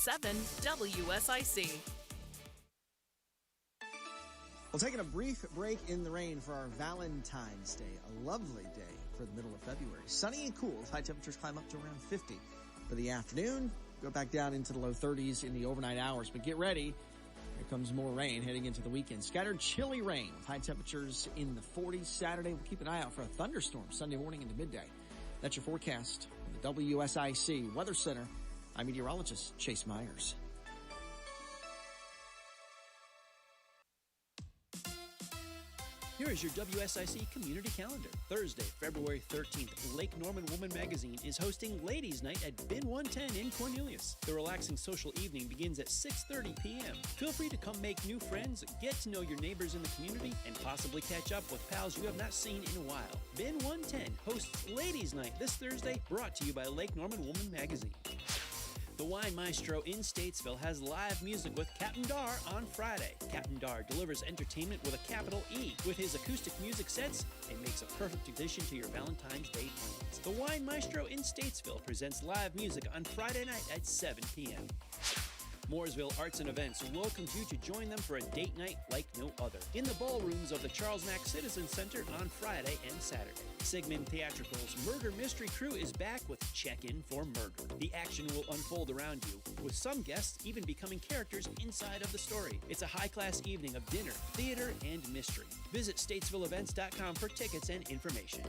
Speaker 4: WSIC.
Speaker 5: Well, taking a brief break in the rain for our Valentine's Day. A lovely day for the middle of February. Sunny and cool. High temperatures climb up to around 50 for the afternoon. Go back down into the low 30s in the overnight hours. But get ready. Here comes more rain heading into the weekend. Scattered chilly rain with high temperatures in the 40s Saturday. We'll keep an eye out for a thunderstorm Sunday morning into midday. That's your forecast from the WSIC Weather Center. I'm meteorologist Chase Myers.
Speaker 3: Here is your WSIC community calendar. Thursday, February 13th, Lake Norman Woman Magazine is hosting Ladies' Night at Bin 110 in Cornelius. The relaxing social evening begins at 6:30 p.m. Feel free to come make new friends, get to know your neighbors in the community, and possibly catch up with pals you have not seen in a while. Bin 110 hosts Ladies' Night this Thursday, brought to you by Lake Norman Woman Magazine. The Wine Maestro in Statesville has live music with Captain Dar on Friday. Captain Dar delivers entertainment with a capital E. With his acoustic music sets, it makes a perfect addition to your Valentine's Day plans. The Wine Maestro in Statesville presents live music on Friday night at 7 p.m. Mooresville Arts and Events welcomes you to join them for a date night like no other in the ballrooms of the Charles Mack Citizen Center on Friday and Saturday. Sigmund Theatrical's Murder Mystery Crew is back with Check-In for Murder. The action will unfold around you, with some guests even becoming characters inside of the story. It's a high-class evening of dinner, theater, and mystery. Visit statesvilleevents.com for tickets and information.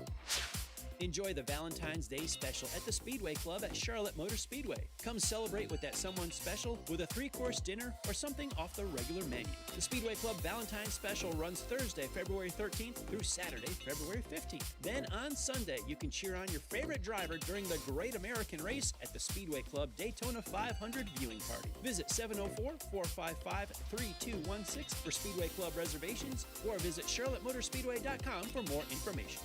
Speaker 3: Enjoy the Valentine's Day special at the Speedway Club at Charlotte Motor Speedway. Come celebrate with that someone special with a 3-course dinner or something off the regular menu. The Speedway Club Valentine's Special runs Thursday, February 13th through Saturday, February 15th. Then on Sunday, you can cheer on your favorite driver during the Great American Race at the Speedway Club Daytona 500 viewing party. Visit 704-455-3216 for Speedway Club reservations or visit charlottemotorspeedway.com for more information.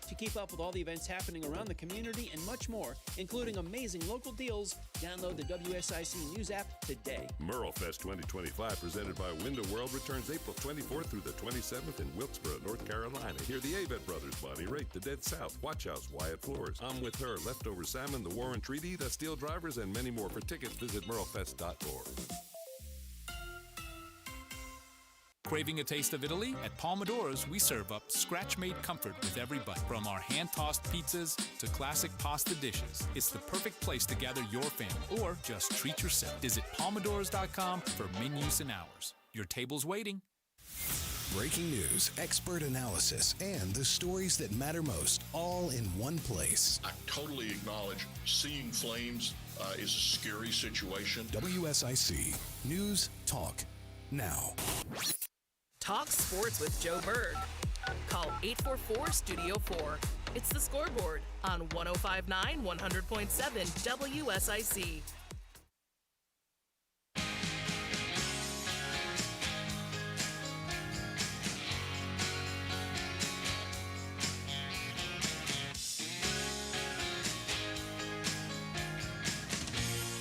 Speaker 3: To keep up with all the events happening around the community and much more, including amazing local deals, download the WSIC News app today.
Speaker 7: Merlefest 2025, presented by Window World, returns April 24th through the 27th in Wilkesboro, North Carolina. Hear the Avett Brothers, Bonnie Raitt, The Dead South, Watch House, Wyatt Floors, I'm With Her, Leftover Salmon, The Warren Treaty, The Steel Drivers, and many more. For tickets, visit merlefest.org.
Speaker 18: Craving a taste of Italy? At Palmadora's, we serve up scratch-made comfort with every bite. From our hand-tossed pizzas to classic pasta dishes, it's the perfect place to gather your family or just treat yourself. Visit palmadoras.com for menus and hours. Your table's waiting.
Speaker 6: Breaking news, expert analysis, and the stories that matter most, all in one place.
Speaker 19: I totally acknowledge seeing flames is a scary situation.
Speaker 6: WSIC News Talk Now.
Speaker 4: Talk sports with Joe Berg. Call 844-STUDIO-4. It's the Scoreboard on 105.9, 100.7 WSIC.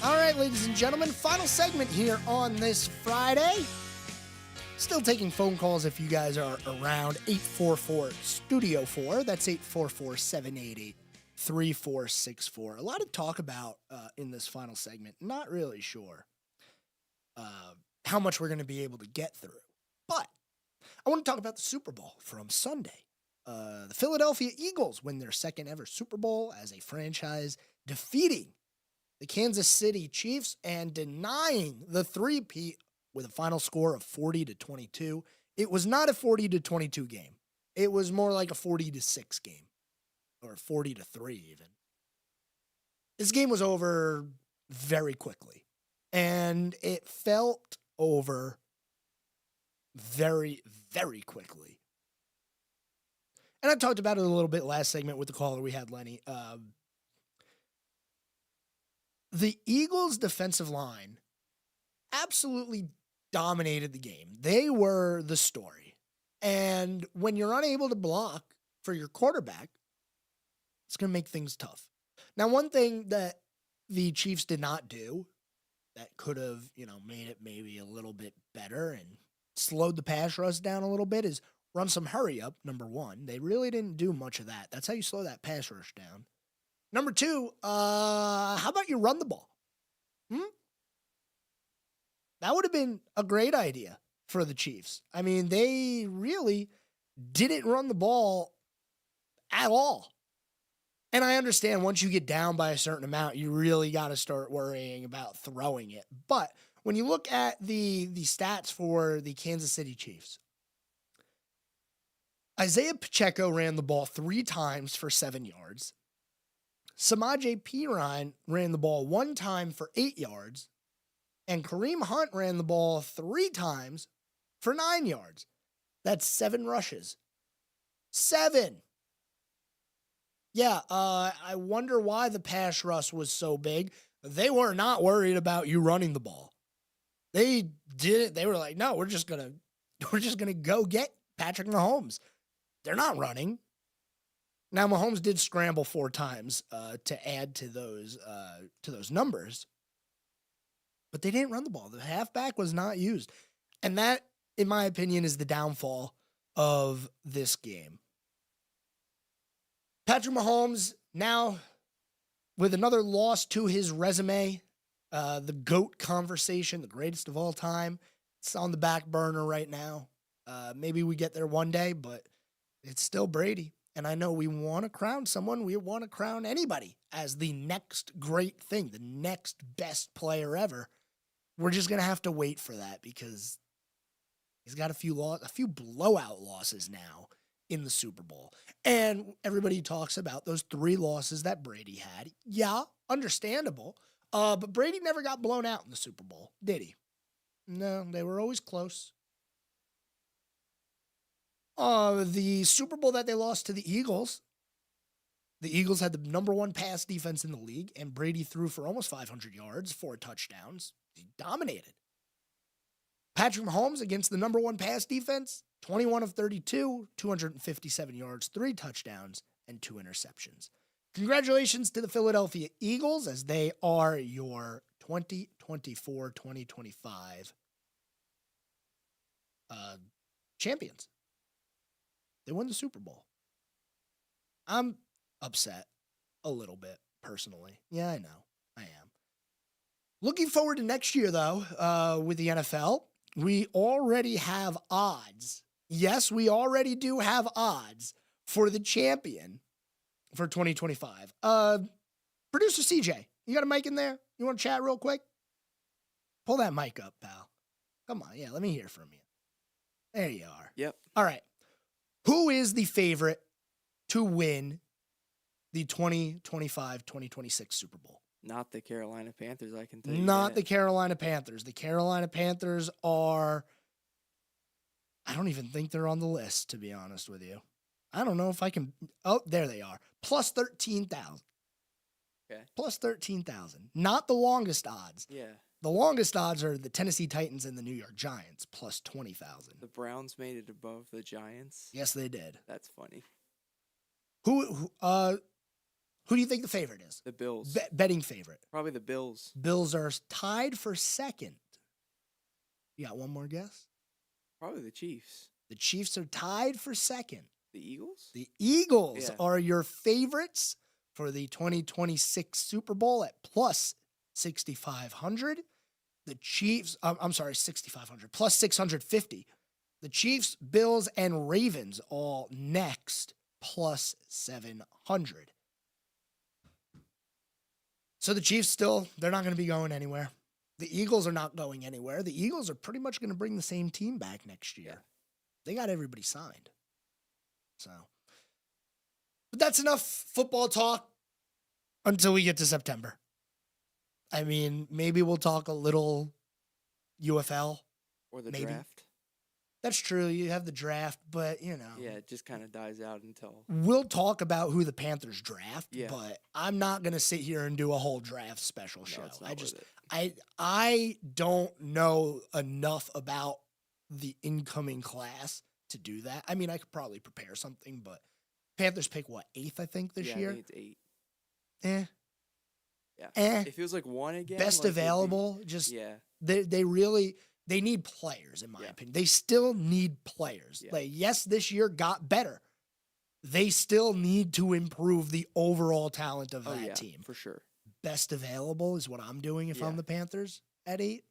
Speaker 2: All right, ladies and gentlemen, final segment here on this Friday. Still taking phone calls if you guys are around. 844-STUDIO-4. That's 844-788-3464. A lot of talk about in this final segment. Not really sure how much we're going to be able to get through. But I want to talk about the Super Bowl from Sunday. The Philadelphia Eagles win their second ever Super Bowl as a franchise, defeating the Kansas City Chiefs and denying the three-peat with a final score of 40-22. It was not a 40-22 game. It was more like a 40-6 game, or 40-3 even. This game was over very quickly, and it felt over very, very quickly. And I talked about it a little bit last segment with the caller we had, Lenny. The Eagles' defensive line absolutely dominated the game. They were the story. And when you're unable to block for your quarterback, it's going to make things tough. Now, one thing that the Chiefs did not do that could have, made it maybe a little bit better and slowed the pass rush down a little bit is run some hurry up, number one. They really didn't do much of that. That's how you slow that pass rush down. Number two, how about you run the ball? That would have been a great idea for the Chiefs. I mean, they really didn't run the ball at all. And I understand once you get down by a certain amount, you really got to start worrying about throwing it. But when you look at the stats for the Kansas City Chiefs, Isaiah Pacheco ran the ball 3 times for 7 yards. Samaje Perine ran the ball 1 time for 8 yards. And Kareem Hunt ran the ball 3 times for 9 yards. That's 7 rushes. 7. Yeah, I wonder why the pass rush was so big. They were not worried about you running the ball. They did it. They were like, no, we're just gonna go get Patrick Mahomes. They're not running. Now Mahomes did scramble 4 times to add to those numbers, but they didn't run the ball. The halfback was not used, and that, in my opinion, is the downfall of this game. Patrick Mahomes now with another loss to his resume, the GOAT conversation, the greatest of all time. It's on the back burner right now. Maybe we get there one day, but it's still Brady. And I know we want to crown someone. We want to crown anybody as the next great thing, the next best player ever. We're just going to have to wait for that because he's got a few blowout losses now in the Super Bowl. And everybody talks about those 3 losses that Brady had. Yeah, understandable. But Brady never got blown out in the Super Bowl, did he? No, they were always close. The Super Bowl that they lost to the Eagles had the number 1 pass defense in the league, and Brady threw for almost 500 yards, 4 touchdowns. He dominated. Patrick Mahomes against the number 1 pass defense, 21 of 32, 257 yards, 3 touchdowns, and 2 interceptions. Congratulations to the Philadelphia Eagles as they are your 2024-2025 champions. They won the Super Bowl. I'm upset a little bit, personally. Yeah, I know. I am. Looking forward to next year, though, with the NFL, we already have odds. Yes, we already do have odds for the champion for 2025. Producer CJ, you got a mic in there? You want to chat real quick? Pull that mic up, pal. Come on. Yeah, let me hear from you. There you are.
Speaker 20: Yep.
Speaker 2: All right. Who is the favorite to win the 2025-2026 Super Bowl?
Speaker 20: Not the Carolina Panthers, I can tell you.
Speaker 2: Not the Carolina Panthers. The Carolina Panthers are, I don't even think they're on the list, to be honest with you. I don't know if I can, oh, there they are. Plus 13,000.
Speaker 20: Okay.
Speaker 2: Plus 13,000. Not the longest odds.
Speaker 20: Yeah.
Speaker 2: The longest odds are the Tennessee Titans and the New York Giants, plus 20,000.
Speaker 20: The Browns made it above the Giants.
Speaker 2: Yes, they did.
Speaker 20: That's funny.
Speaker 2: Who do you think the favorite is?
Speaker 20: The Bills.
Speaker 2: Betting favorite.
Speaker 20: Probably the Bills.
Speaker 2: Bills are tied for second. You got one more guess?
Speaker 20: Probably the Chiefs.
Speaker 2: The Chiefs are tied for second.
Speaker 20: The Eagles?
Speaker 2: The Eagles are your favorites for the 2026 Super Bowl at plus 6,500. The Chiefs, I'm sorry, 6,500, plus 650. The Chiefs, Bills, and Ravens all next, plus 700. So the Chiefs they're not going to be going anywhere. The Eagles are not going anywhere. The Eagles are pretty much going to bring the same team back next year.
Speaker 20: Yeah.
Speaker 2: They got everybody signed. So, but that's enough football talk until we get to September. I mean, maybe we'll talk a little UFL.
Speaker 20: Or the
Speaker 2: maybe.
Speaker 20: draft.
Speaker 2: That's true. You have the draft, but, you know.
Speaker 20: Yeah, it just kind of dies out until.
Speaker 2: We'll talk about who the Panthers draft,
Speaker 20: Yeah.
Speaker 2: but I'm not going to sit here and do a whole draft special show.
Speaker 20: It's not worth it.
Speaker 2: I don't know enough about the incoming class to do that. I mean, I could probably prepare something, but Panthers pick what, 8th, I think, this year?
Speaker 20: I think it's 8.
Speaker 2: Yeah.
Speaker 20: It feels like 1 again.
Speaker 2: Best
Speaker 20: like
Speaker 2: available. They need players, in my opinion. They still need players.
Speaker 20: Yeah.
Speaker 2: Like, yes, this year got better. They still need to improve the overall talent of that team.
Speaker 20: For sure.
Speaker 2: Best available is what I'm doing if I'm the Panthers at 8.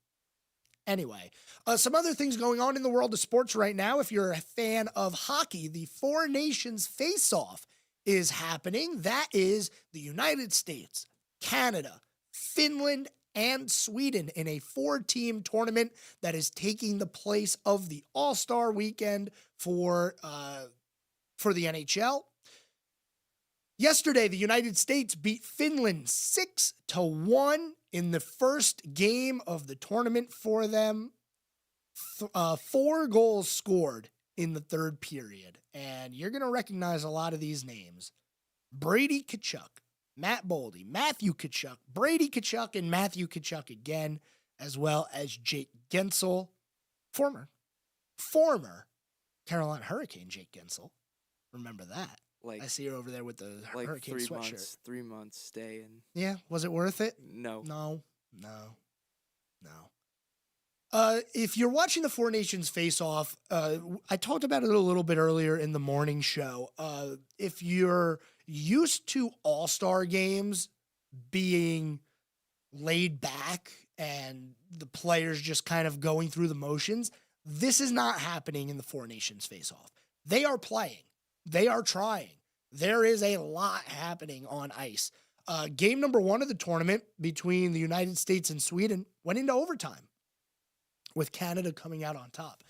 Speaker 2: Anyway, some other things going on in the world of sports right now. If you're a fan of hockey, the Four Nations Face-Off is happening. That is the United States, Canada, Finland, and Sweden in a 4-team tournament that is taking the place of the All-Star Weekend for the NHL. Yesterday, the United States beat Finland 6-1 in the first game of the tournament for them. 4 goals scored in the third period, and you're going to recognize a lot of these names. Brady Tkachuk, Matt Boldy, Matthew Tkachuk, Brady Tkachuk, and Matthew Tkachuk again, as well as Jake Gensel, former Carolina Hurricane Jake Gensel. Remember that.
Speaker 20: Like,
Speaker 2: I see her over there with the
Speaker 20: like
Speaker 2: Hurricane sweatshirt.
Speaker 20: 3 months stay in.
Speaker 2: Yeah, was it worth it?
Speaker 20: No.
Speaker 2: If you're watching the Four Nations face-off, I talked about it a little bit earlier in the morning show. If you're used to all-star games being laid back and the players just kind of going through the motions, this is not happening in the Four Nations face-off. They are playing. They are trying. There is a lot happening on ice. Game number 1 of the tournament between the United States and Sweden went into overtime, with Canada coming out on top.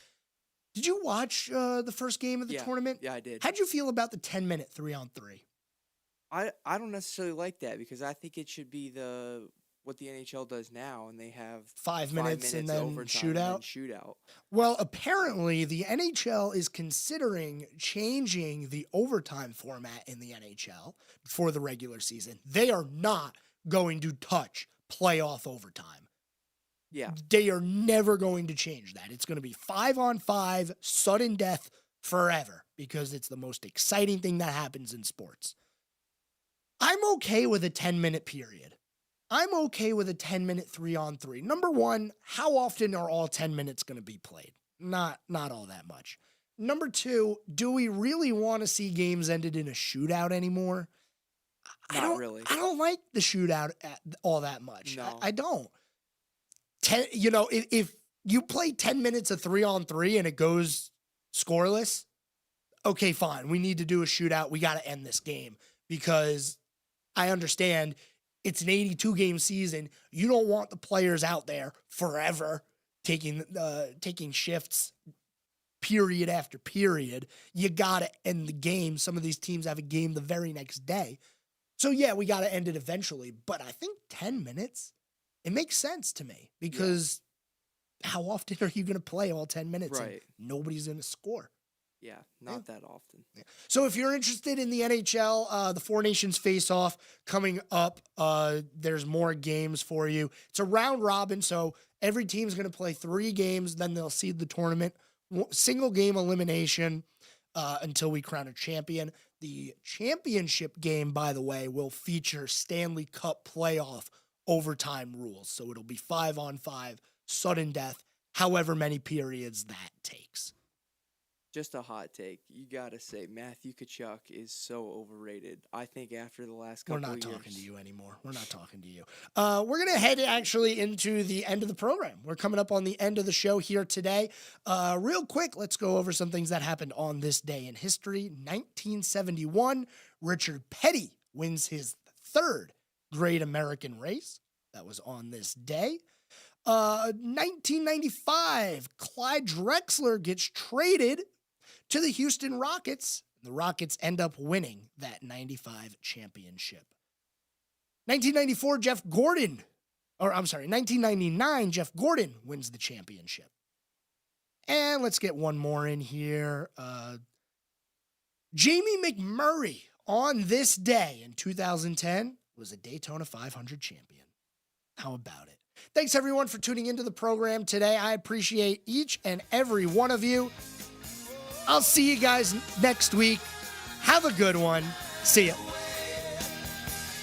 Speaker 2: Did you watch the first game of the tournament?
Speaker 20: Yeah, I did.
Speaker 2: How'd you feel about the 10-minute 3-on-3?
Speaker 20: I don't necessarily like that because I think it should be what the NHL does now, and they have
Speaker 2: 5 minutes and then
Speaker 20: overtime
Speaker 2: shootout?
Speaker 20: And then shootout.
Speaker 2: Well, apparently the NHL is considering changing the overtime format in the NHL for the regular season. They are not going to touch playoff overtime.
Speaker 20: Yeah.
Speaker 2: They are never going to change that. It's going to be 5-on-5, sudden death forever because it's the most exciting thing that happens in sports. I'm okay with a 10-minute period. I'm okay with a 10-minute 3-on-3. Number one, how often are all 10 minutes going to be played? Not all that much. Number two, do we really want to see games ended in a shootout anymore?
Speaker 20: Not really.
Speaker 2: I don't like the shootout all that much.
Speaker 20: No.
Speaker 2: I don't. If you play 10 minutes of 3-on-3 and it goes scoreless, okay, fine. We need to do a shootout. We got to end this game because I understand it's an 82-game season. You don't want the players out there forever taking shifts period after period. You got to end the game. Some of these teams have a game the very next day. So, yeah, we got to end it eventually. But I think 10 minutes, it makes sense to me because how often are you going to play all 10 minutes?
Speaker 20: Right.
Speaker 2: And nobody's going to score.
Speaker 20: Yeah, not that often.
Speaker 2: Yeah. So if you're interested in the NHL, the Four Nations face-off coming up, there's more games for you. It's a round robin, so every team's going to play 3 games, then they'll seed the tournament. Single game elimination until we crown a champion. The championship game, by the way, will feature Stanley Cup playoff overtime rules. So it'll be 5-on-5, sudden death, however many periods that takes.
Speaker 20: Just a hot take. You got to say Matthew Tkachuk is so overrated. I think after the last couple of years.
Speaker 2: We're not talking to you anymore. We're not talking to you. We're going to head actually into the end of the program. We're coming up on the end of the show here today. Real quick, let's go over some things that happened on this day in history. 1971, Richard Petty wins his 3rd Great American Race. That was on this day. 1995, Clyde Drexler gets traded to the Houston Rockets. The Rockets end up winning that 95 championship. 1999, Jeff Gordon wins the championship. And let's get one more in here. Jamie McMurray on this day in 2010 was a Daytona 500 champion. How about it? Thanks, everyone, for tuning into the program today. I appreciate each and every one of you. I'll see you guys next week. Have a good one. See ya.